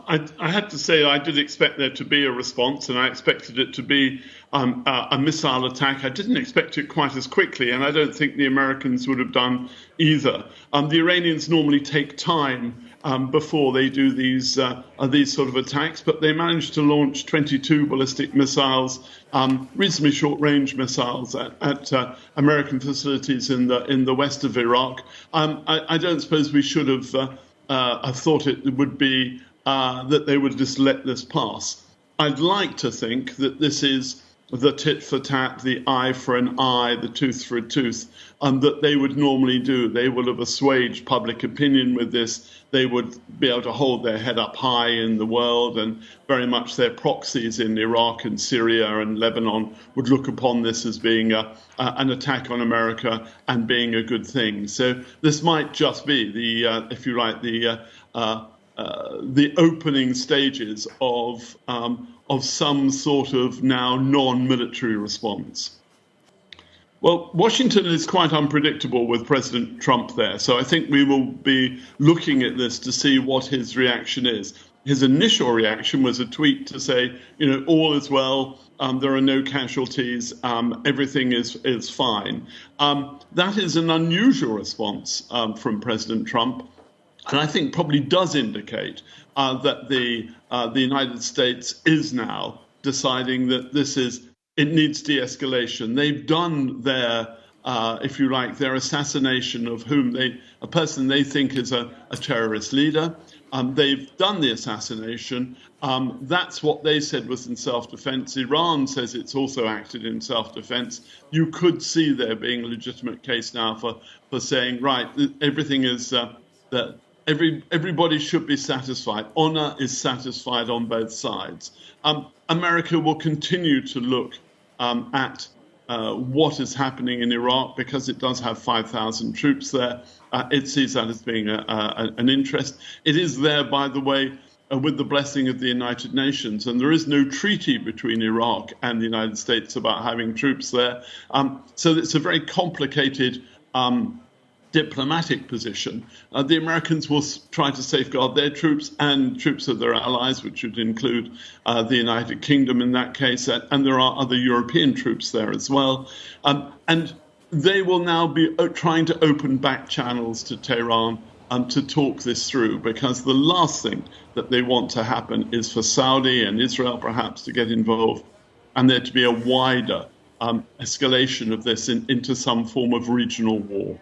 I have to say I did expect there to be a response, and I expected it to be a missile attack. I didn't expect it quite as quickly, and I don't think the Americans would have done either. The Iranians normally take time before they do these sort of attacks, but they managed to launch 22 ballistic missiles, reasonably short-range missiles at American facilities in the west of Iraq. I don't suppose we should have thought it would be that they would just let this pass. I'd like to think that this is the tit for tat, the eye for an eye, the tooth for a tooth, that they would normally do. They would have assuaged public opinion with this. They would be able to hold their head up high in the world, and very much their proxies in Iraq and Syria and Lebanon would look upon this as being an attack on America and being a good thing. So this might just be the, if you like, the opening stages of some sort of now non-military response. Well, Washington is quite unpredictable with President Trump there, so I think we will be looking at this to see what his reaction is. His initial reaction was a tweet to say, all is well, there are no casualties, everything is fine. That is an unusual response from President Trump, and I think probably does indicate that the United States is now deciding that it needs de-escalation. They've done their, if you like, their assassination of a person they think is a terrorist leader. They've done the assassination. That's what they said was in self-defense. Iran says it's also acted in self-defense. You could see there being a legitimate case now for saying, right, everything is that. Everybody should be satisfied. Honor is satisfied on both sides. America will continue to look at what is happening in Iraq because it does have 5,000 troops there. It sees that as being an interest. It is there, by the way, with the blessing of the United Nations, and there is no treaty between Iraq and the United States about having troops there. So it's a very complicated diplomatic position. The Americans will try to safeguard their troops and troops of their allies, which would include the United Kingdom in that case, and there are other European troops there as well. And they will now be trying to open back channels to Tehran to talk this through, because the last thing that they want to happen is for Saudi and Israel perhaps to get involved and there to be a wider escalation of this into some form of regional war.